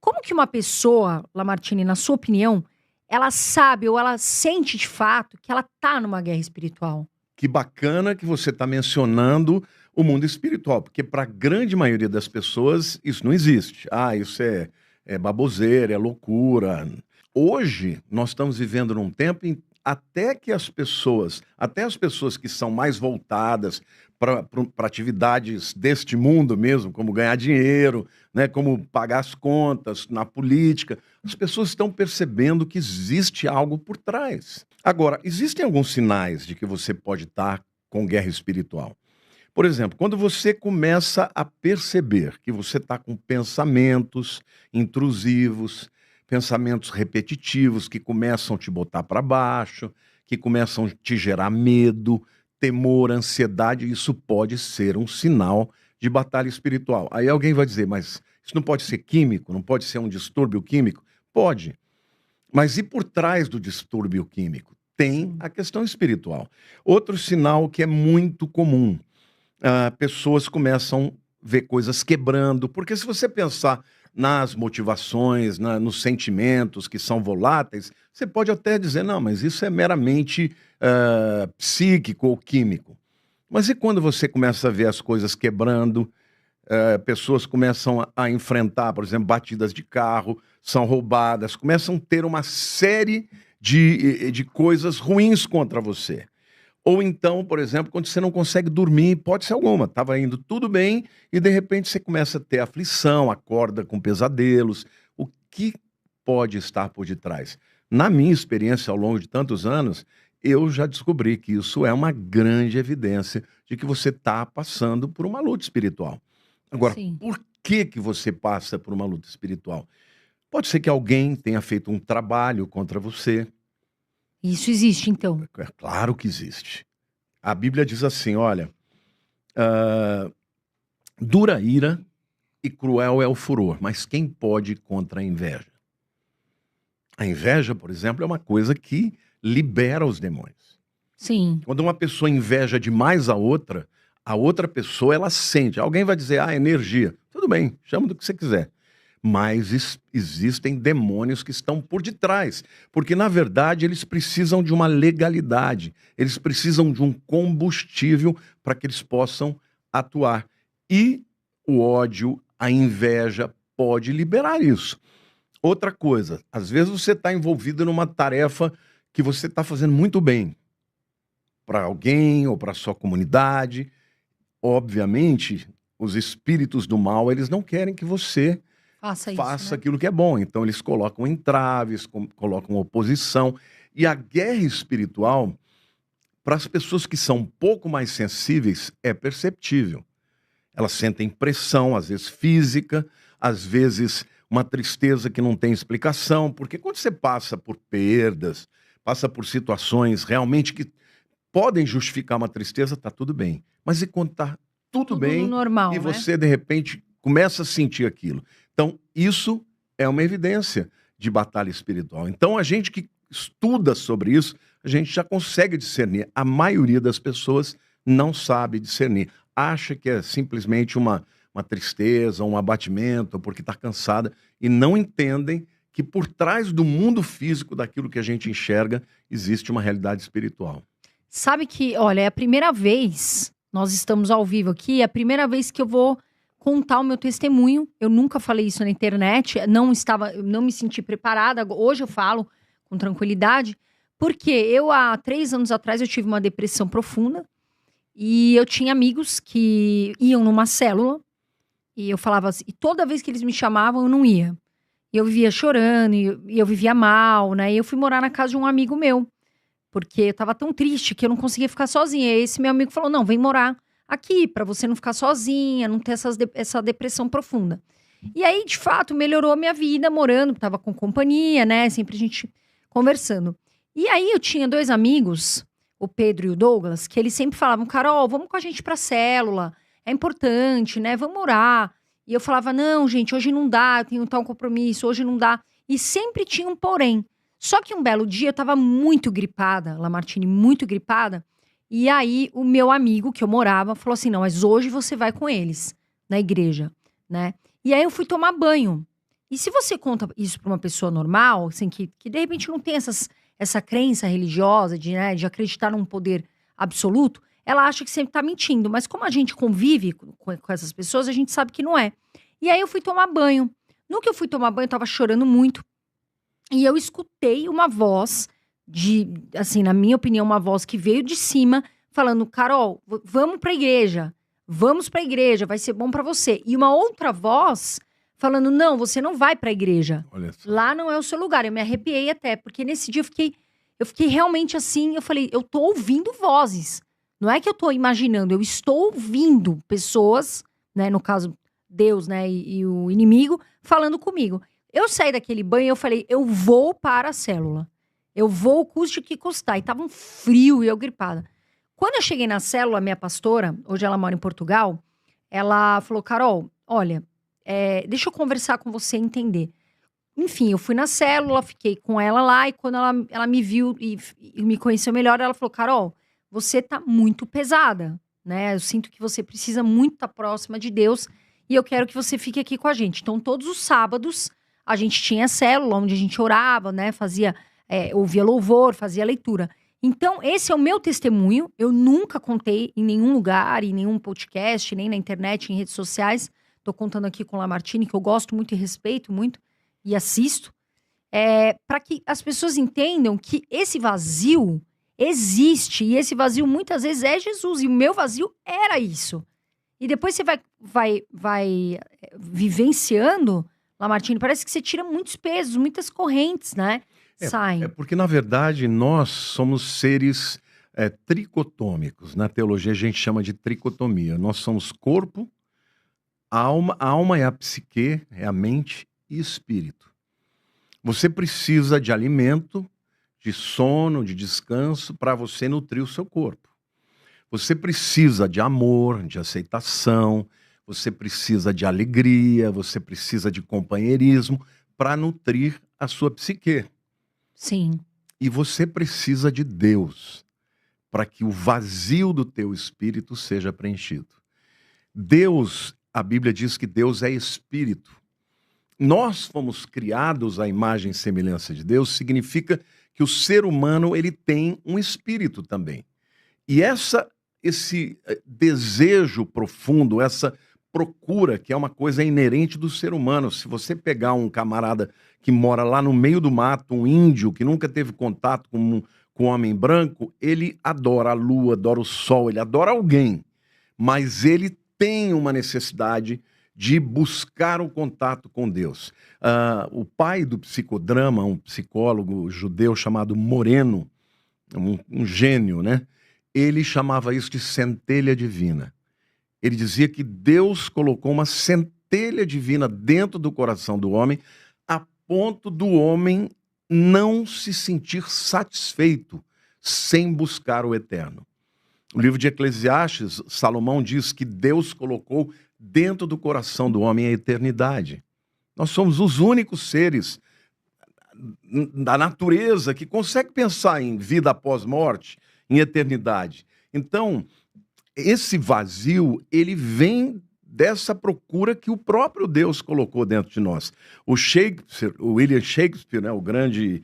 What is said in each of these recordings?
Como que uma pessoa, Lamartine, na sua opinião, ela sabe ou ela sente de fato que ela tá numa guerra espiritual? Que bacana que você está mencionando o mundo espiritual, porque para a grande maioria das pessoas isso não existe. Isso é baboseira, é loucura. Hoje nós estamos vivendo num tempo em até as pessoas que são mais voltadas para atividades deste mundo mesmo, como ganhar dinheiro, né, como pagar as contas, na política, as pessoas estão percebendo que existe algo por trás. Agora, existem alguns sinais de que você pode estar com guerra espiritual. Por exemplo, quando você começa a perceber que você está com pensamentos intrusivos, pensamentos repetitivos que começam a te botar para baixo, que começam a te gerar medo, temor, ansiedade, isso pode ser um sinal de batalha espiritual. Aí alguém vai dizer, mas isso não pode ser químico, não pode ser um distúrbio químico? Pode. Mas e por trás do distúrbio químico? Tem a questão espiritual. Outro sinal que é muito comum, pessoas começam a ver coisas quebrando, porque se você pensar nas motivações, nos sentimentos que são voláteis, você pode até dizer, não, mas isso é meramente psíquico ou químico. Mas e quando você começa a ver as coisas quebrando, pessoas começam a enfrentar, por exemplo, batidas de carro, são roubadas, começam a ter uma série de coisas ruins contra você. Ou então, por exemplo, quando você não consegue dormir, hipótese alguma, estava indo tudo bem e de repente você começa a ter aflição, acorda com pesadelos. O que pode estar por detrás? Na minha experiência ao longo de tantos anos, eu já descobri que isso é uma grande evidência de que você está passando por uma luta espiritual. Agora, Sim. por que você passa por uma luta espiritual? Pode ser que alguém tenha feito um trabalho contra você. Isso existe, então. É claro que existe. A Bíblia diz assim, olha, dura a ira e cruel é o furor, mas quem pode contra a inveja? A inveja, por exemplo, é uma coisa que libera os demônios. Sim. Quando uma pessoa inveja demais a outra pessoa, ela sente. Alguém vai dizer, energia. Tudo bem, chama do que você quiser. Mas existem demônios que estão por detrás, porque na verdade eles precisam de uma legalidade, eles precisam de um combustível para que eles possam atuar. E o ódio, a inveja pode liberar isso. Outra coisa, às vezes você está envolvido numa tarefa que você está fazendo muito bem para alguém ou para a sua comunidade. Obviamente, os espíritos do mal, eles não querem que você faça Né? aquilo que é bom. Então eles colocam entraves, colocam oposição. E a guerra espiritual, para as pessoas que são um pouco mais sensíveis, é perceptível. Elas sentem pressão, às vezes física, às vezes uma tristeza que não tem explicação, porque quando você passa por perdas, passa por situações realmente que podem justificar uma tristeza, tá tudo bem. Mas e quando tá tudo bem normal, e né? você, de repente, começa a sentir aquilo? Então, isso é uma evidência de batalha espiritual. Então, a gente que estuda sobre isso, a gente já consegue discernir. A maioria das pessoas não sabe discernir. Acha que é simplesmente uma tristeza, um abatimento, porque está cansada, e não entendem que por trás do mundo físico, daquilo que a gente enxerga, existe uma realidade espiritual. Sabe que, olha, é a primeira vez, nós estamos ao vivo aqui, é a primeira vez que eu vou contar o meu testemunho. Eu nunca falei isso na internet, não me senti preparada. Hoje eu falo com tranquilidade, porque há 3 anos atrás, eu tive uma depressão profunda e eu tinha amigos que iam numa célula e eu falava assim, e toda vez que eles me chamavam, eu não ia. E eu vivia chorando e eu vivia mal, né? E eu fui morar na casa de um amigo meu, porque eu tava tão triste que eu não conseguia ficar sozinha. E esse meu amigo falou, não, vem morar aqui, pra você não ficar sozinha, não ter essa depressão profunda. E aí, de fato, melhorou a minha vida morando, tava com companhia, né? Sempre a gente conversando. E aí, eu tinha 2 amigos, o Pedro e o Douglas, que eles sempre falavam, Carol, vamos com a gente pra célula, é importante, né? Vamos orar. E eu falava, não, gente, hoje não dá, eu tenho tal compromisso, hoje não dá. E sempre tinha um porém. Só que um belo dia eu tava muito gripada, Lamartine, muito gripada. E aí o meu amigo que eu morava falou assim, não, mas hoje você vai com eles na igreja, né? E aí eu fui tomar banho. E se você conta isso pra uma pessoa normal, assim, que de repente não tem essa crença religiosa de, né, de acreditar num poder absoluto, ela acha que sempre tá mentindo. Mas como a gente convive com essas pessoas, a gente sabe que não é. E aí eu fui tomar banho. No que eu fui tomar banho, eu tava chorando muito. E eu escutei uma voz assim, na minha opinião, uma voz que veio de cima, falando: Carol, vamos pra igreja. Vamos pra igreja, vai ser bom pra você. E uma outra voz falando: não, você não vai pra igreja. Olha só. Lá não é o seu lugar. Eu me arrepiei até, porque nesse dia eu fiquei realmente assim, eu falei, eu tô ouvindo vozes. Não é que eu tô imaginando, eu estou ouvindo pessoas, né, no caso, Deus, né, e o inimigo, falando comigo. Eu saí daquele banho e eu falei, eu vou para a célula. Eu vou, custe o que custar. E tava um frio e eu gripada. Quando eu cheguei na célula, minha pastora, hoje ela mora em Portugal, ela falou, Carol, olha, deixa eu conversar com você e entender. Enfim, eu fui na célula, fiquei com ela lá, e quando ela me viu e me conheceu melhor, ela falou, Carol, você tá muito pesada, né? Eu sinto que você precisa muito estar próxima de Deus e eu quero que você fique aqui com a gente. Então, todos os sábados, a gente tinha célula, onde a gente orava, né? Ouvia louvor, fazia leitura. Então, esse é o meu testemunho. Eu nunca contei em nenhum lugar, em nenhum podcast, nem na internet, em redes sociais. Tô contando aqui com o Lamartine, que eu gosto muito e respeito muito, e assisto. Para que as pessoas entendam que esse vazio existe. E esse vazio, muitas vezes, é Jesus. E o meu vazio era isso. E depois você vai vivenciando, Lamartine, parece que você tira muitos pesos, muitas correntes, né? Saem. Porque, na verdade, nós somos seres tricotômicos. Na teologia, a gente chama de tricotomia. Nós somos corpo, alma. A alma é a psique, é a mente e espírito. Você precisa de alimento, de sono, de descanso, para você nutrir o seu corpo. Você precisa de amor, de aceitação, você precisa de alegria, você precisa de companheirismo para nutrir a sua psique. Sim. E você precisa de Deus para que o vazio do teu espírito seja preenchido. Deus, a Bíblia diz que Deus é espírito. Nós fomos criados à imagem e semelhança de Deus, significa que o ser humano ele tem um espírito também. E esse desejo profundo, essa procura, que é uma coisa inerente do ser humano. Se você pegar um camarada que mora lá no meio do mato, um índio que nunca teve contato com um homem branco, ele adora a lua, adora o sol, ele adora alguém. Mas ele tem uma necessidade de buscar o contato com Deus. O pai do psicodrama, um psicólogo judeu chamado Moreno, um gênio, né? Ele chamava isso de centelha divina. Ele dizia que Deus colocou uma centelha divina dentro do coração do homem, a ponto do homem não se sentir satisfeito sem buscar o eterno. No livro de Eclesiastes, Salomão diz que Deus colocou dentro do coração do homem a eternidade. Nós somos os únicos seres da natureza que consegue pensar em vida após morte, em eternidade. Então, esse vazio, ele vem dessa procura que o próprio Deus colocou dentro de nós. O William Shakespeare, né, o grande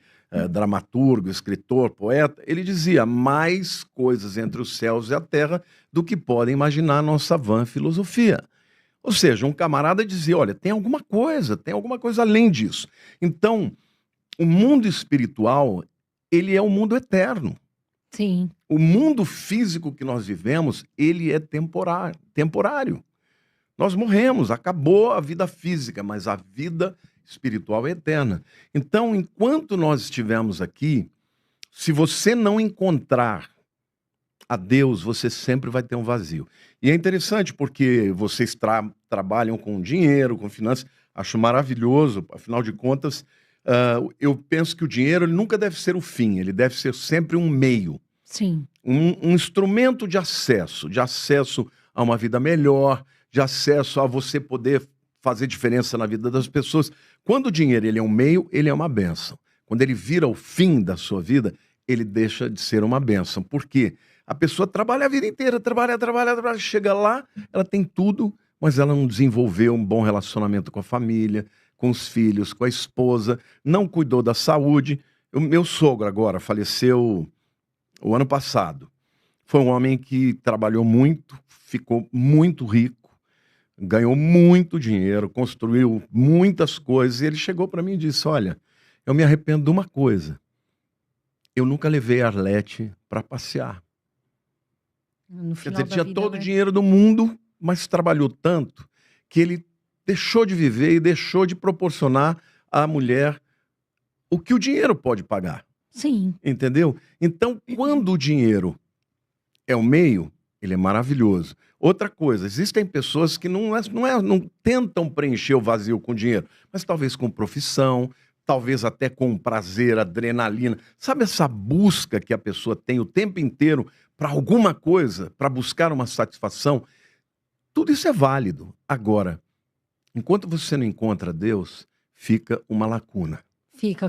dramaturgo, escritor, poeta, ele dizia mais coisas entre os céus e a terra do que podem imaginar a nossa vã filosofia. Ou seja, um camarada dizia, olha, tem alguma coisa além disso. Então, o mundo espiritual, ele é um mundo eterno. Sim. O mundo físico que nós vivemos, ele é temporário. Nós morremos, acabou a vida física, mas a vida espiritual é eterna. Então, enquanto nós estivermos aqui, se você não encontrar a Deus, você sempre vai ter um vazio. E é interessante porque vocês trabalham com dinheiro, com finanças, acho maravilhoso, afinal de contas, eu penso que o dinheiro ele nunca deve ser o fim, ele deve ser sempre um meio. Sim. Um instrumento de acesso a uma vida melhor, de acesso a você poder fazer diferença na vida das pessoas. Quando o dinheiro ele é um meio, ele é uma bênção. Quando ele vira o fim da sua vida, ele deixa de ser uma bênção. Por quê? A pessoa trabalha a vida inteira, trabalha, chega lá, ela tem tudo, mas ela não desenvolveu um bom relacionamento com a família, com os filhos, com a esposa, não cuidou da saúde. O meu sogro agora faleceu o ano passado. Foi um homem que trabalhou muito, ficou muito rico, ganhou muito dinheiro, construiu muitas coisas. E ele chegou para mim e disse: olha, eu me arrependo de uma coisa. Eu nunca levei a Arlete para passear. No Quer final dizer, da tinha vida, todo o né? dinheiro do mundo, mas trabalhou tanto que ele deixou de viver e deixou de proporcionar à mulher o que o dinheiro pode pagar. Sim. Entendeu? Então, quando o dinheiro é o meio, ele é maravilhoso. Outra coisa, existem pessoas que não tentam preencher o vazio com dinheiro, mas talvez com profissão, talvez até com prazer, adrenalina. Sabe essa busca que a pessoa tem o tempo inteiro para alguma coisa, para buscar uma satisfação? Tudo isso é válido. Agora, enquanto você não encontra Deus, fica uma lacuna. Fica.